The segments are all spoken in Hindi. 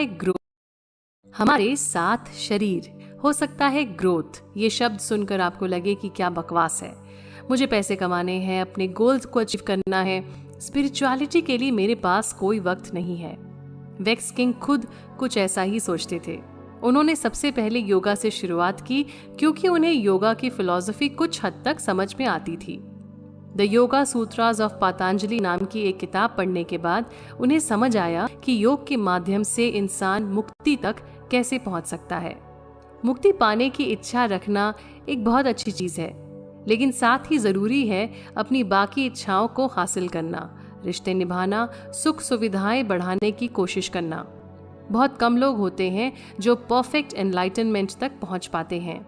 ग्रोथ। हमारे 7 शरीर, हो सकता है ग्रोथ। ये शब्द सुनकर आपको लगे कि क्या बकवास है, मुझे पैसे कमाने हैं, अपने गोल्स को अचीव करना है, स्पिरिचुअलिटी के लिए मेरे पास कोई वक्त नहीं है। वेक्स किंग खुद कुछ ऐसा ही सोचते थे। उन्होंने सबसे पहले योगा से शुरुआत की क्योंकि उन्हें योगा की फिलॉसफी कुछ हद तक समझ में आती थी। द योगा सूत्रास ऑफ पतंजलि नाम की एक किताब पढ़ने के बाद उन्हें समझ आया कि योग के माध्यम से इंसान मुक्ति तक कैसे पहुंच सकता है। मुक्ति पाने की इच्छा रखना एक बहुत अच्छी चीज है, लेकिन साथ ही जरूरी है अपनी बाकी इच्छाओं को हासिल करना, रिश्ते निभाना, सुख सुविधाएं बढ़ाने की कोशिश करना। बहुत कम लोग होते हैं जो परफेक्ट एनलाइटनमेंट तक पहुंच पाते हैं।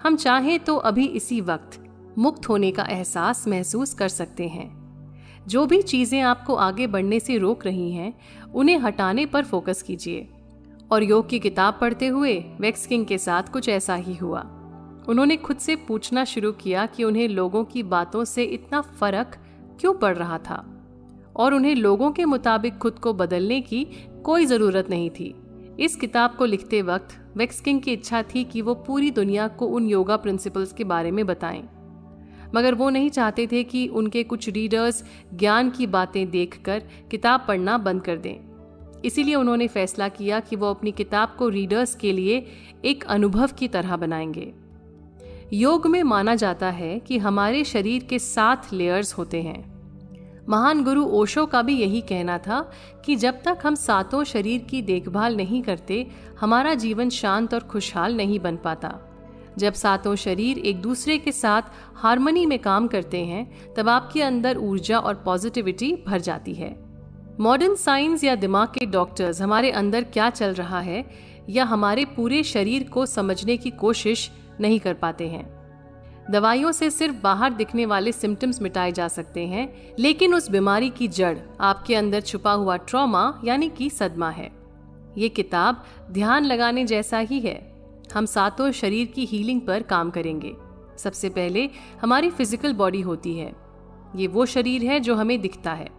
हम चाहें तो अभी इसी वक्त मुक्त होने का एहसास महसूस कर सकते हैं। जो भी चीजें आपको आगे बढ़ने से रोक रही हैं, उन्हें हटाने पर फोकस कीजिए। और योग की किताब पढ़ते हुए वेक्स किंग के साथ कुछ ऐसा ही हुआ। उन्होंने खुद से पूछना शुरू किया कि उन्हें लोगों की बातों से इतना फर्क क्यों पड़ रहा था और उन्हें लोगों के मुताबिक खुद को बदलने की कोई जरूरत नहीं थी। इस किताब को लिखते वक्त वेक्स किंग की इच्छा थी कि वो पूरी दुनिया को उन योगा प्रिंसिपल्स के बारे में बताएं, मगर वो नहीं चाहते थे कि उनके कुछ रीडर्स ज्ञान की बातें देखकर किताब पढ़ना बंद कर दें। इसीलिए उन्होंने फैसला किया कि वो अपनी किताब को रीडर्स के लिए एक अनुभव की तरह बनाएंगे। योग में माना जाता है कि हमारे शरीर के 7 लेयर्स होते हैं। महान गुरु ओशो का भी यही कहना था कि जब तक हम 7 शरीर की देखभाल नहीं करते, हमारा जीवन शांत और खुशहाल नहीं बन पाता। जब 7 शरीर एक दूसरे के साथ हार्मनी में काम करते हैं, तब आपके अंदर ऊर्जा और पॉजिटिविटी भर जाती है। मॉडर्न साइंस या दिमाग के डॉक्टर्स हमारे अंदर क्या चल रहा है या हमारे पूरे शरीर को समझने की कोशिश नहीं कर पाते हैं। दवाइयों से सिर्फ बाहर दिखने वाले सिम्टम्स मिटाए जा सकते हैं, लेकिन उस बीमारी की जड़ आपके अंदर छुपा हुआ ट्रॉमा यानी कि सदमा है। ये किताब ध्यान लगाने जैसा ही है। हम 7 शरीर की हीलिंग पर काम करेंगे। सबसे पहले हमारी फिजिकल बॉडी होती है। ये वो शरीर है जो हमें दिखता है।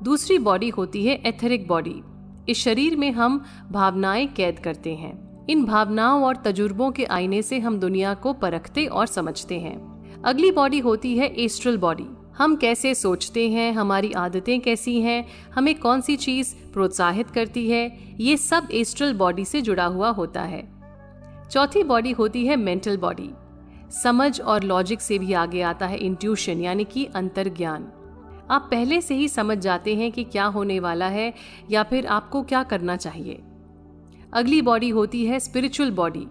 दूसरी बॉडी होती है एथेरिक बॉडी। इस शरीर में हम भावनाएं कैद करते हैं। इन भावनाओं और तजुर्बों के आईने से हम दुनिया को परखते और समझते हैं। अगली बॉडी होती है एस्ट्रल बॉडी। हम कैसे सोचते हैं, हमारी आदतें कैसी हैं, हमें कौन सी चीज प्रोत्साहित करती है, ये सब एस्ट्रल बॉडी से जुड़ा हुआ होता है। चौथी बॉडी होती है मेंटल बॉडी। समझ और लॉजिक से भी आगे आता है इंट्यूशन यानी कि अंतर्ज्ञान। आप पहले से ही समझ जाते हैं कि क्या होने वाला है या फिर आपको क्या करना चाहिए। अगली बॉडी होती है स्पिरिचुअल बॉडी।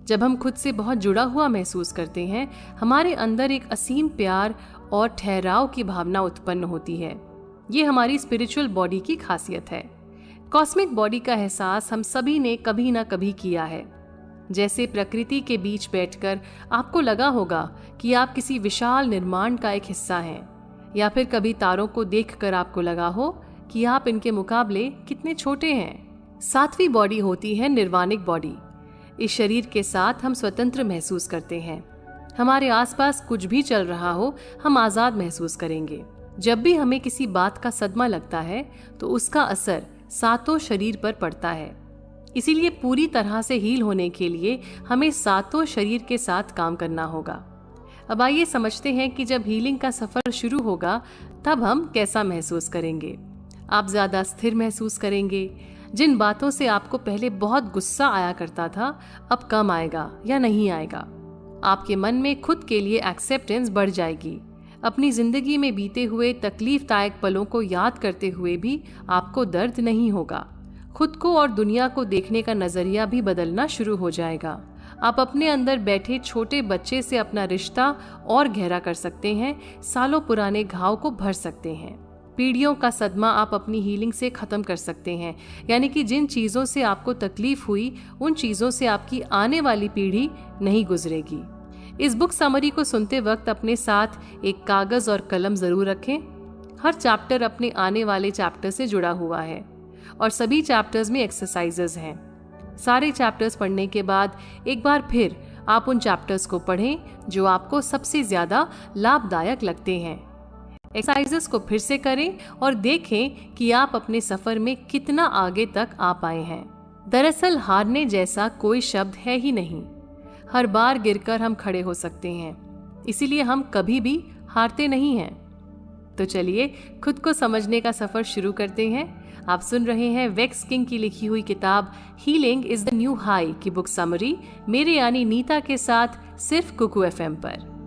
जब हम खुद से बहुत जुड़ा हुआ महसूस करते हैं, हमारे अंदर एक असीम प्यार और ठहराव की भावना उत्पन्न होती है। ये हमारी स्पिरिचुअल बॉडी की खासियत है। कॉस्मिक बॉडी का एहसास हम सभी ने कभी ना कभी किया है। जैसे प्रकृति के बीच बैठकर आपको लगा होगा कि आप किसी विशाल निर्माण का एक हिस्सा हैं, या फिर कभी तारों को देखकर आपको लगा हो कि आप इनके मुकाबले कितने छोटे हैं। 7वीं बॉडी होती है निर्वाणिक बॉडी। इस शरीर के साथ हम स्वतंत्र महसूस करते हैं। हमारे आसपास कुछ भी चल रहा हो, हम आजाद महसूस करेंगे। जब भी हमें किसी बात का सदमा लगता है तो उसका असर 7 शरीर पर पड़ता है। इसीलिए पूरी तरह से हील होने के लिए हमें 7 शरीर के साथ काम करना होगा। अब आइए समझते हैं कि जब हीलिंग का सफर शुरू होगा तब हम कैसा महसूस करेंगे। आप ज्यादा स्थिर महसूस करेंगे। जिन बातों से आपको पहले बहुत गुस्सा आया करता था, अब कम आएगा या नहीं आएगा। आपके मन में खुद के लिए एक्सेप्टेंस बढ़ जाएगी। अपनी जिंदगी में बीते हुए तकलीफदायक पलों को याद करते हुए भी आपको दर्द नहीं होगा। खुद को और दुनिया को देखने का नजरिया भी बदलना शुरू हो जाएगा। आप अपने अंदर बैठे छोटे बच्चे से अपना रिश्ता और गहरा कर सकते हैं। सालों पुराने घाव को भर सकते हैं। पीढ़ियों का सदमा आप अपनी हीलिंग से खत्म कर सकते हैं। यानी कि जिन चीजों से आपको तकलीफ हुई, उन चीजों से आपकी आने वाली पीढ़ी नहीं गुजरेगी। इस बुक समरी को सुनते वक्त अपने साथ एक कागज और कलम जरूर रखें। हर चैप्टर अपने आने वाले चैप्टर से जुड़ा हुआ है और सभी चैप्टर्स में एक्सरसाइजेज हैं। सारे चैप्टर्स पढ़ने के बाद एक बार फिर आप उन चैप्टर्स को पढ़ें जो आपको सबसे ज्यादा लाभदायक लगते हैं। एक्सरसाइजेस को फिर से करें और देखें कि आप अपने सफर में कितना आगे तक आ पाए हैं। दरअसल हारने जैसा कोई शब्द है ही नहीं। हर बार गिरकर हम खड़े हो सकते हैं, इसीलिए हम कभी भी हारते नहीं हैं। तो चलिए खुद को समझने का सफर शुरू करते हैं। आप सुन रहे हैं वेक्स किंग की लिखी हुई किताब healing is the new high की बुक समरी मेरे यानी नीता के साथ सिर्फ कुकू एफएम पर।